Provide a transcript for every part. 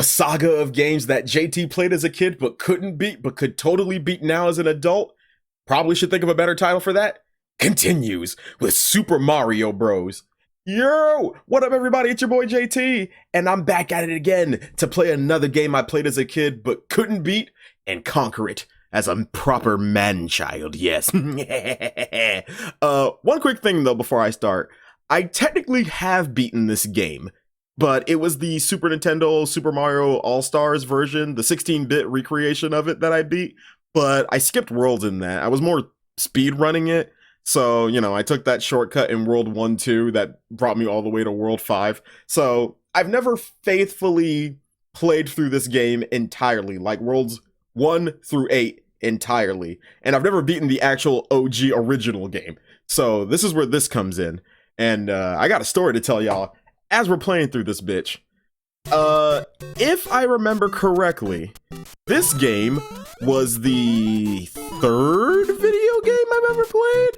saga of games that JT played as a kid but couldn't beat, but could totally beat now as an adult. Probably should think of a better title for that. Continues with Super Mario Bros. Yo, what up everybody, it's your boy JT, and I'm back at it again to play another game I played as a kid but couldn't beat and conquer it as a proper man-child, yes. One quick thing though before I start. I technically have beaten this game, but it was the Super Nintendo Super Mario All-Stars version, the 16-bit recreation of it that I beat, but I skipped worlds in that. I was more speed running it. So, you know, I took that shortcut in World 1, 2 that brought me all the way to World 5. So, I've never faithfully played through this game entirely, like Worlds 1 through 8 entirely. And I've never beaten the actual OG original game. So, this is where this comes in. And I got a story to tell y'all as we're playing through this bitch. If I remember correctly, this game was the third video game I've ever played?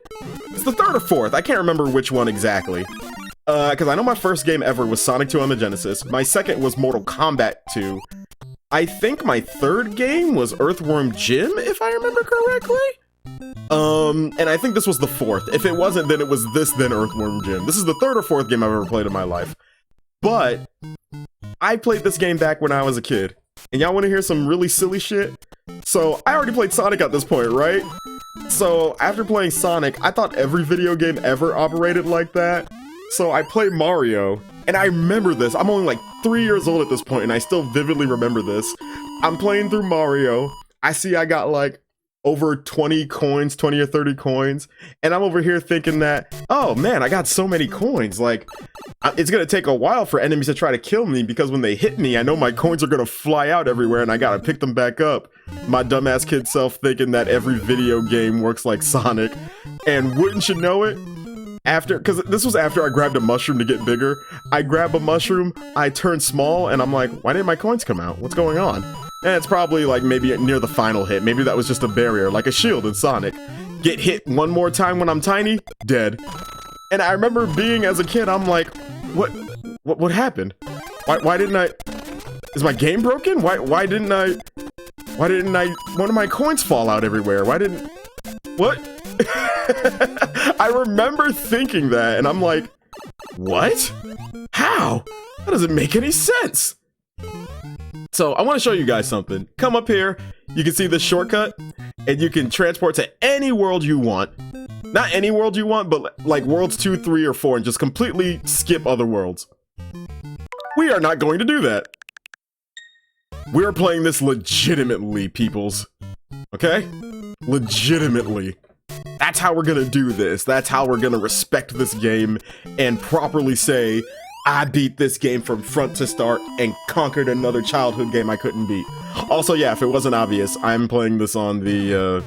It's the third or fourth, I can't remember which one exactly. Because I know my first game ever was Sonic 2 on the Genesis, my second was Mortal Kombat 2. I think my third game was Earthworm Jim, if I remember correctly? And I think this was the fourth. If it wasn't, then it was this, then Earthworm Jim. This is the third or fourth game I've ever played in my life. But I played this game back when I was a kid. And y'all want to hear some really silly shit? So, I already played Sonic at this point, right? So, after playing Sonic, I thought every video game ever operated like that. So, I played Mario, and I remember this. I'm only like 3 years old at this point, and I still vividly remember this. I'm playing through Mario. I see I got like over 20 coins, 20 or 30 coins, and I'm over here thinking that, oh man, I got so many coins, like, it's gonna take a while for enemies to try to kill me, because when they hit me, I know my coins are gonna fly out everywhere and I gotta pick them back up. My dumbass kid self thinking that every video game works like Sonic, and wouldn't you know it, because this was after I grabbed a mushroom to get bigger, I grab a mushroom, I turn small, and I'm like, why didn't my coins come out? What's going on? And it's probably like maybe near the final hit. Maybe that was just a barrier, like a shield in Sonic. Get hit one more time when I'm tiny, dead. And I remember being as a kid, I'm like, what happened? Why didn't I? Is my game broken? Why didn't I? One of my coins fall out everywhere? What? I remember thinking that, and I'm like, what? How? That doesn't make any sense. So I want to show you guys something. Come up here, you can see this shortcut, and you can transport to any world you want. Not any world you want, but like worlds 2, 3, or 4, and just completely skip other worlds. We are not going to do that. We're playing this legitimately, peoples. Okay? Legitimately. That's how we're gonna do this. That's how we're gonna respect this game and properly say, I beat this game from front to start and conquered another childhood game I couldn't beat. Also, yeah, if it wasn't obvious, I'm playing this on the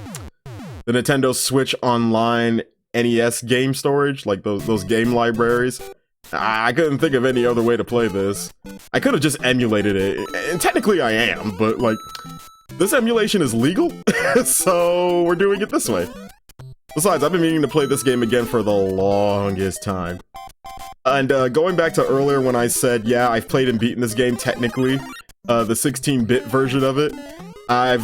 Nintendo Switch Online NES game storage, like those game libraries. I couldn't think of any other way to play this. I could have just emulated it, and technically I am, but like, this emulation is legal, so we're doing it this way. Besides, I've been meaning to play this game again for the longest time. And going back to earlier when I said, yeah, I've played and beaten this game technically, the 16-bit version of it, I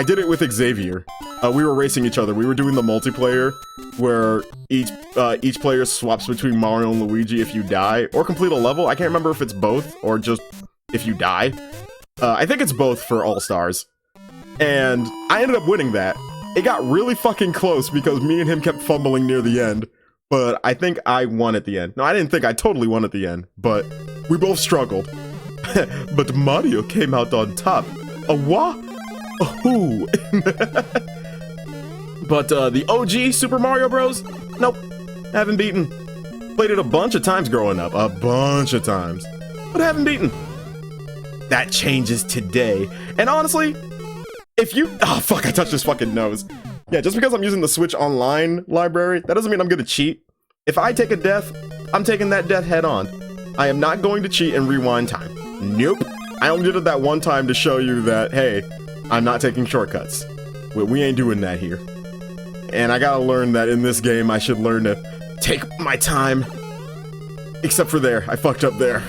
did it with Xavier. We were racing each other. We were doing the multiplayer, where each player swaps between Mario and Luigi if you die, or complete a level. I can't remember if it's both, or just if you die. I think it's both for All-Stars. And I ended up winning that. It got really fucking close, because me and him kept fumbling near the end. But I think I won at the end. No, I didn't think I totally won at the end, but we both struggled. But Mario came out on top. A what? A who? But the OG Super Mario Bros? Nope, haven't beaten. Played it a bunch of times growing up, a bunch of times, but haven't beaten. That changes today. And honestly, if you... Oh, fuck, I touched his fucking nose. Yeah, just because I'm using the Switch Online library, that doesn't mean I'm gonna cheat. If I take a death, I'm taking that death head on. I am not going to cheat and rewind time. Nope. I only did it that one time to show you that, hey, I'm not taking shortcuts. We ain't doing that here. And I gotta learn that in this game, I should learn to take my time. Except for there. I fucked up there.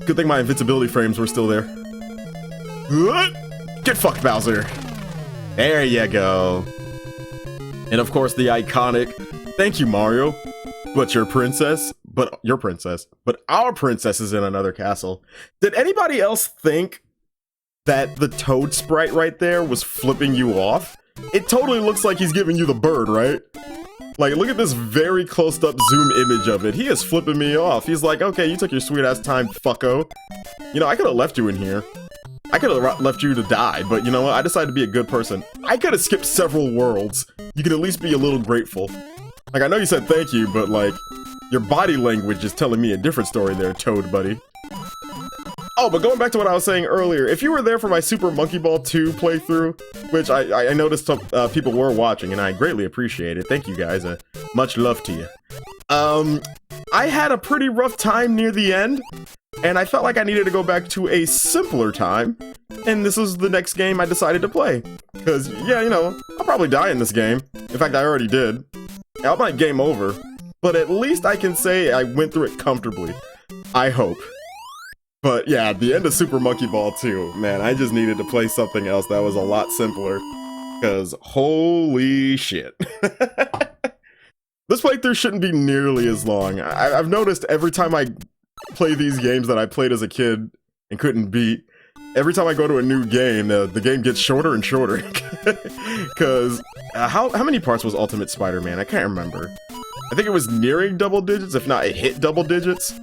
Good thing my invincibility frames were still there. Get fucked, Bowser. There you go. And of course, the iconic, thank you, Mario. But your princess, but our princess is in another castle. Did anybody else think that the Toad sprite right there was flipping you off? It totally looks like he's giving you the bird, right? Like, look at this very close-up zoom image of it. He is flipping me off. He's like, okay, you took your sweet-ass time, fucko. You know, I could have left you in here. I could have left you to die, but you know what? I decided to be a good person. I could have skipped several worlds. You could at least be a little grateful. Like, I know you said thank you, but like, your body language is telling me a different story there, Toad buddy. Oh, but going back to what I was saying earlier, if you were there for my Super Monkey Ball 2 playthrough, which I noticed people were watching, and I greatly appreciate it. Thank you guys. Much love to you. I had a pretty rough time near the end, and I felt like I needed to go back to a simpler time, and this was the next game I decided to play. Because, yeah, you know, I'll probably die in this game. In fact, I already did. I might game over, but at least I can say I went through it comfortably. I hope. But yeah, the end of Super Monkey Ball 2, man, I just needed to play something else that was a lot simpler. Because holy shit. This playthrough shouldn't be nearly as long. I've noticed every time I play these games that I played as a kid and couldn't beat, every time I go to a new game, the game gets shorter and shorter. Because how many parts was Ultimate Spider-Man? I can't remember. I think it was nearing double digits, if not it hit double digits.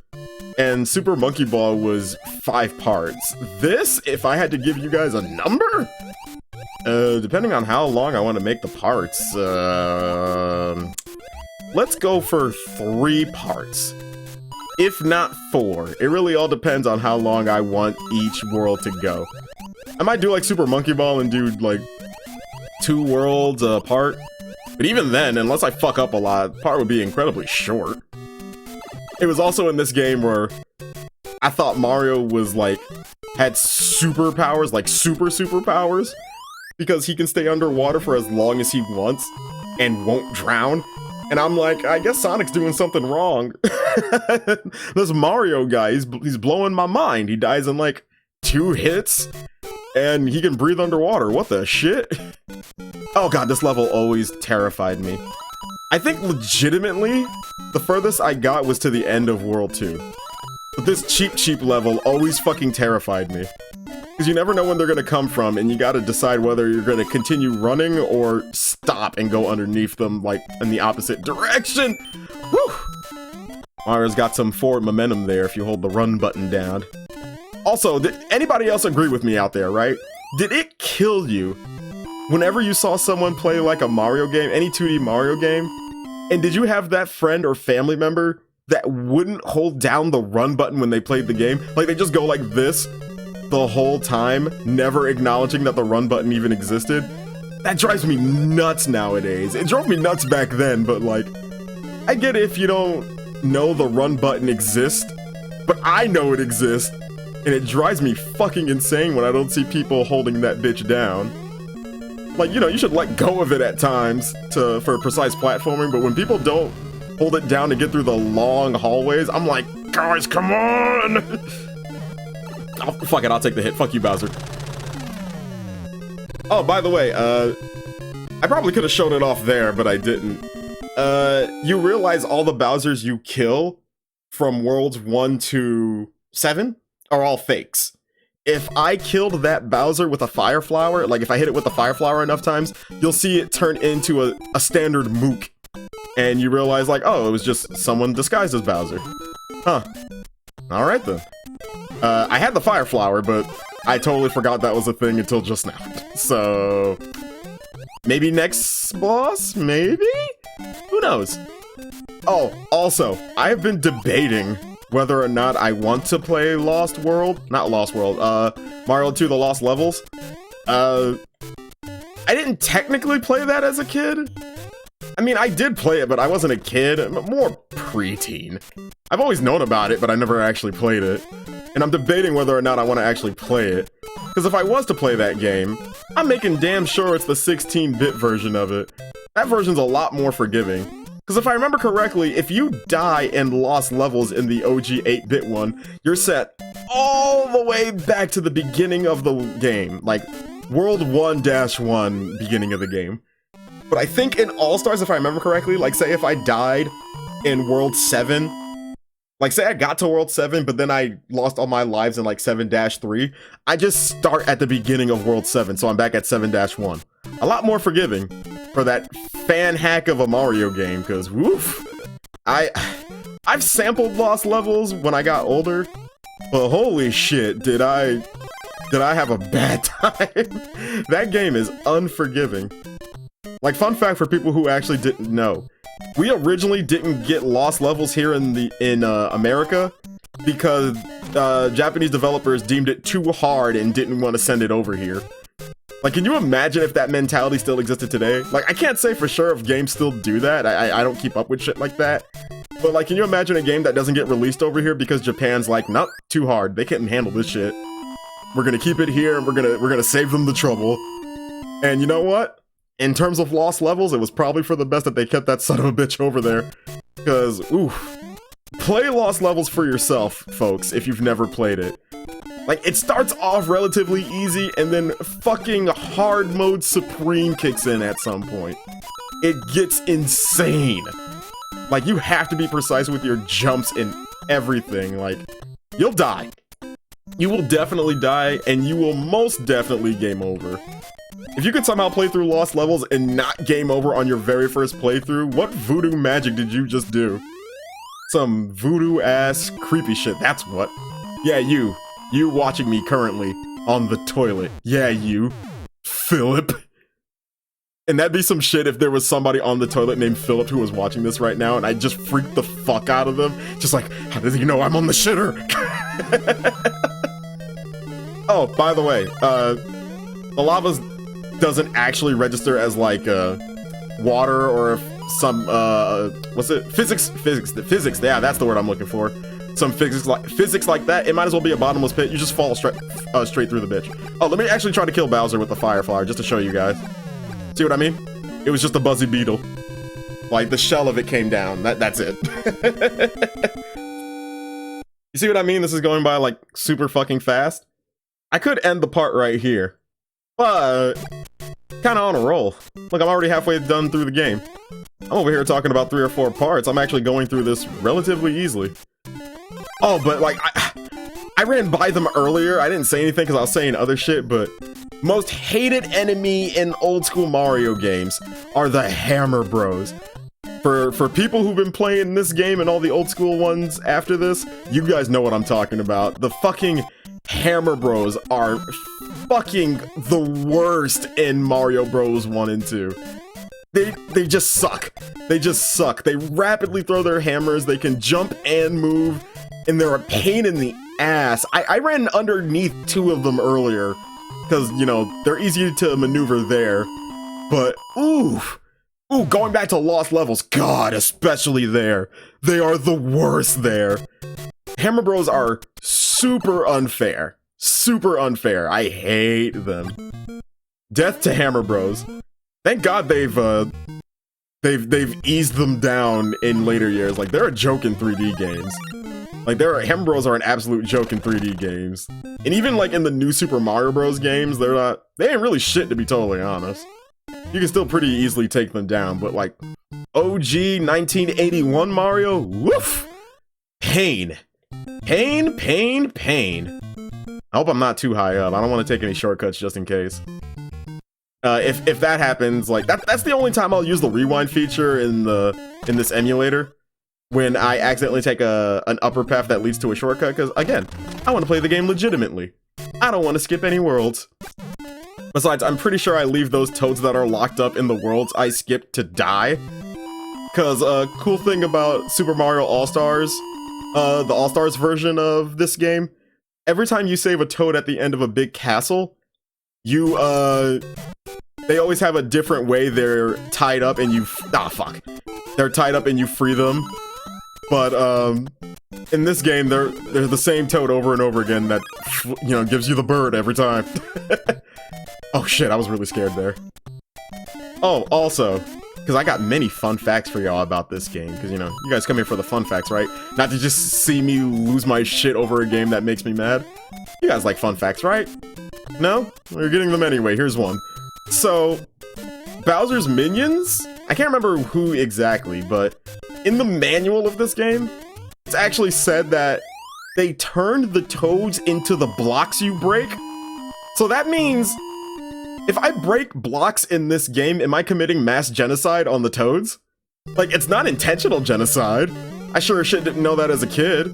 And Super Monkey Ball was 5 parts. This, if I had to give you guys a number? Depending on how long I want to make the parts, let's go for 3 parts. If not 4. It really all depends on how long I want each world to go. I might do like Super Monkey Ball and do like 2 worlds apart. But even then, unless I fuck up a lot, the part would be incredibly short. It was also in this game where I thought Mario was like, had superpowers, like superpowers, because he can stay underwater for as long as he wants and won't drown. And I'm like, I guess Sonic's doing something wrong. This Mario guy, he's blowing my mind. He dies in like 2 hits and he can breathe underwater. What the shit? Oh god, this level always terrified me. I think legitimately, the furthest I got was to the end of World 2. But this cheap level always fucking terrified me. Because you never know when they're going to come from, and you gotta decide whether you're going to continue running or stop and go underneath them, like, in the opposite direction! Whew! Mario's got some forward momentum there if you hold the run button down. Also, did anybody else agree with me out there, right? Did it kill you whenever you saw someone play like a Mario game, any 2D Mario game, and did you have that friend or family member that wouldn't hold down the run button when they played the game? Like, they just go like this the whole time, never acknowledging that the run button even existed? That drives me nuts nowadays. It drove me nuts back then, but like, I get it if you don't know the run button exists, but I know it exists, and it drives me fucking insane when I don't see people holding that bitch down. Like, you know, you should let go of it at times for precise platforming, but when people don't hold it down to get through the long hallways, I'm like, guys, come on! Oh, fuck it, I'll take the hit. Fuck you, Bowser. Oh, by the way, I probably could have shown it off there, but I didn't. You realize all the Bowsers you kill from Worlds 1 to 7 are all fakes. If I killed that Bowser with a Fire Flower, like if I hit it with the Fire Flower enough times, you'll see it turn into a standard Mook. And you realize like, oh, it was just someone disguised as Bowser. Huh. Alright then. I had the Fire Flower, but I totally forgot that was a thing until just now. So, maybe next boss? Maybe? Who knows? Oh, also, I've been debating whether or not I want to play Lost World. Not Lost World, Mario 2 The Lost Levels. I didn't technically play that as a kid. I mean, I did play it, but I wasn't a kid, more preteen. I've always known about it, but I never actually played it. And I'm debating whether or not I want to actually play it. Because if I was to play that game, I'm making damn sure it's the 16-bit version of it. That version's a lot more forgiving. Because if I remember correctly, if you die in Lost Levels in the OG 8-bit one, you're set all the way back to the beginning of the game, like World 1-1, beginning of the game. But I think in All-Stars, if I remember correctly, like say if I died in World 7, like say I got to World 7, but then I lost all my lives in like 7-3, I just start at the beginning of World 7, so I'm back at 7-1. A lot more forgiving for that fan hack of a Mario game, because woof, I've sampled lost levels when I got older, but holy shit, did I have a bad time. That game is unforgiving. Like, fun fact for people who actually didn't know, we originally didn't get lost levels here in America because Japanese developers deemed it too hard and didn't want to send it over here. Like, can you imagine if that mentality still existed today? Like, I can't say for sure if games still do that. I don't keep up with shit like that. But like, can you imagine a game that doesn't get released over here because Japan's like, nope, too hard. They can't handle this shit. We're gonna keep it here and we're gonna save them the trouble. And you know what? In terms of lost levels, it was probably for the best that they kept that son of a bitch over there. Because, oof. Play lost levels for yourself, folks, if you've never played it. Like, it starts off relatively easy, and then fucking hard mode supreme kicks in at some point. It gets insane. Like, you have to be precise with your jumps and everything. Like, you'll die. You will definitely die, and you will most definitely game over. If you could somehow play through lost levels and not game over on your very first playthrough, what voodoo magic did you just do? Some voodoo-ass creepy shit, that's what. Yeah, you watching me currently on the toilet. Yeah, you, Philip. And that'd be some shit if there was somebody on the toilet named Philip who was watching this right now, and I just freaked the fuck out of them. Just like, how does he know I'm on the shitter? Oh, by the way, the lava doesn't actually register as like water or some what's it? Physics, yeah, that's the word I'm looking for. Some physics like that. It might as well be a bottomless pit. You just fall straight through the bitch. Oh, let me actually try to kill Bowser with the fire flower just to show you guys. See what I mean? It was just a buzzy beetle. Like, the shell of it came down. That's it. You see what I mean? This is going by like super fucking fast. I could end the part right here, but kind of on a roll. Look, I'm already halfway done through the game. I'm over here talking about 3 or 4 parts. I'm actually going through this relatively easily. Oh, but like, I ran by them earlier. I didn't say anything because I was saying other shit, but most hated enemy in old school Mario games are the Hammer Bros. For people who've been playing this game and all the old school ones after this, you guys know what I'm talking about. The fucking Hammer Bros are fucking the worst in Mario Bros 1 and 2. They just suck. They just suck. They rapidly throw their hammers, they can jump and move, and they're a pain in the ass. I ran underneath 2 of them earlier, because, you know, they're easy to maneuver there, but ooh, going back to lost levels, God, especially there. They are the worst there. Hammer Bros are super unfair. Super unfair. I hate them. Death to Hammer Bros. Thank God they've eased them down in later years. Like, they're a joke in 3D games. Like, Hammer Bros are an absolute joke in 3D games. And even like in the new Super Mario Bros games, they ain't really shit, to be totally honest. You can still pretty easily take them down, but like OG 1981 Mario, woof! Pain. Pain, pain, pain. I hope I'm not too high up. I don't want to take any shortcuts just in case. If that happens, like that's the only time I'll use the rewind feature in this emulator, when I accidentally take an upper path that leads to a shortcut, because again, I want to play the game legitimately. I don't want to skip any worlds. Besides, I'm pretty sure I leave those toads that are locked up in the worlds I skipped to die. Because a cool thing about Super Mario All-Stars, the All-Stars version of this game, every time you save a toad at the end of a big castle, you, they always have a different way they're tied up and you, they're tied up and you free them. But, in this game, they're the same toad over and over again that, you know, gives you the bird every time. Oh shit, I was really scared there. Oh, also, because I got many fun facts for y'all about this game. Because, you know, you guys come here for the fun facts, right? Not to just see me lose my shit over a game that makes me mad. You guys like fun facts, right? No? Well, you're getting them anyway. Here's one. So, Bowser's minions? I can't remember who exactly, but in the manual of this game, it's actually said that they turned the toads into the blocks you break. So that means if I break blocks in this game, am I committing mass genocide on the toads? Like, it's not intentional genocide. I sure as shit didn't know that as a kid.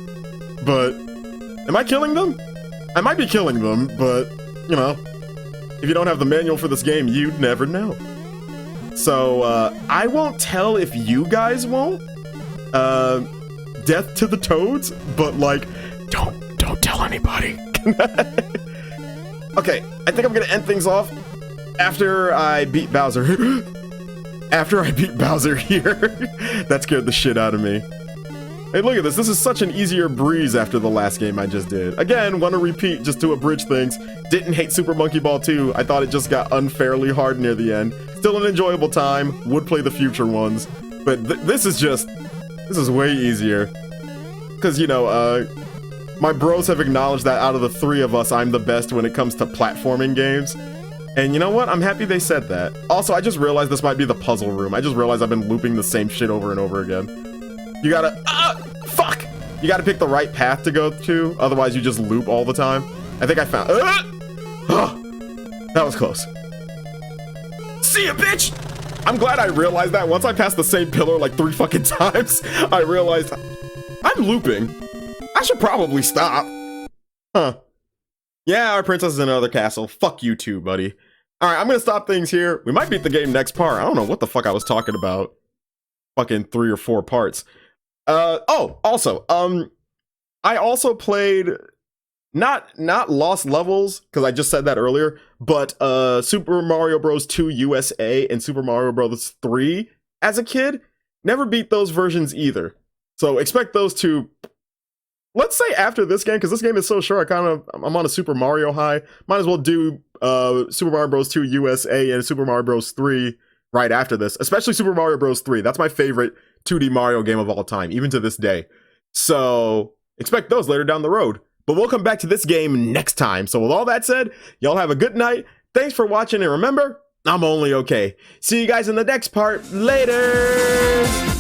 But am I killing them? I might be killing them, but, you know, if you don't have the manual for this game, you'd never know. So, I won't tell if you guys won't. Death to the toads, but like, don't tell anybody. Okay, I think I'm gonna end things off after I beat Bowser. After I beat Bowser here. That scared the shit out of me. Hey, look at this. This is such an easier breeze after the last game I just did. Again, want to repeat just to abridge things. Didn't hate Super Monkey Ball 2. I thought it just got unfairly hard near the end. Still an enjoyable time. Would play the future ones. But this is way easier. Because, you know, my bros have acknowledged that out of the three of us, I'm the best when it comes to platforming games. And you know what? I'm happy they said that. Also, I just realized this might be the puzzle room. I just realized I've been looping the same shit over and over again. You gotta, fuck! You gotta pick the right path to go to, otherwise you just loop all the time. I think I found, that was close. See ya, bitch! I'm glad I realized that. Once I passed the same pillar like 3 fucking times, I realized I'm looping. I should probably stop. Huh. Yeah, our princess is in another castle. Fuck you too, buddy. Alright, I'm gonna stop things here. We might beat the game next part. I don't know what the fuck I was talking about. Fucking 3 or 4 parts. Also, I also played not Lost Levels, because I just said that earlier, but Super Mario Bros. 2 USA and Super Mario Bros. 3 as a kid. Never beat those versions either. So expect those two, let's say after this game, because this game is so short, I'm on a Super Mario high. Might as well do Super Mario Bros. 2 USA and Super Mario Bros. 3 right after this, especially Super Mario Bros. 3. That's my favorite 2D Mario game of all time, even to this day. So expect those later down the road. But we'll come back to this game next time. So with all that said, y'all have a good night. Thanks for watching, and remember, I'm only okay. See you guys in the next part. Later!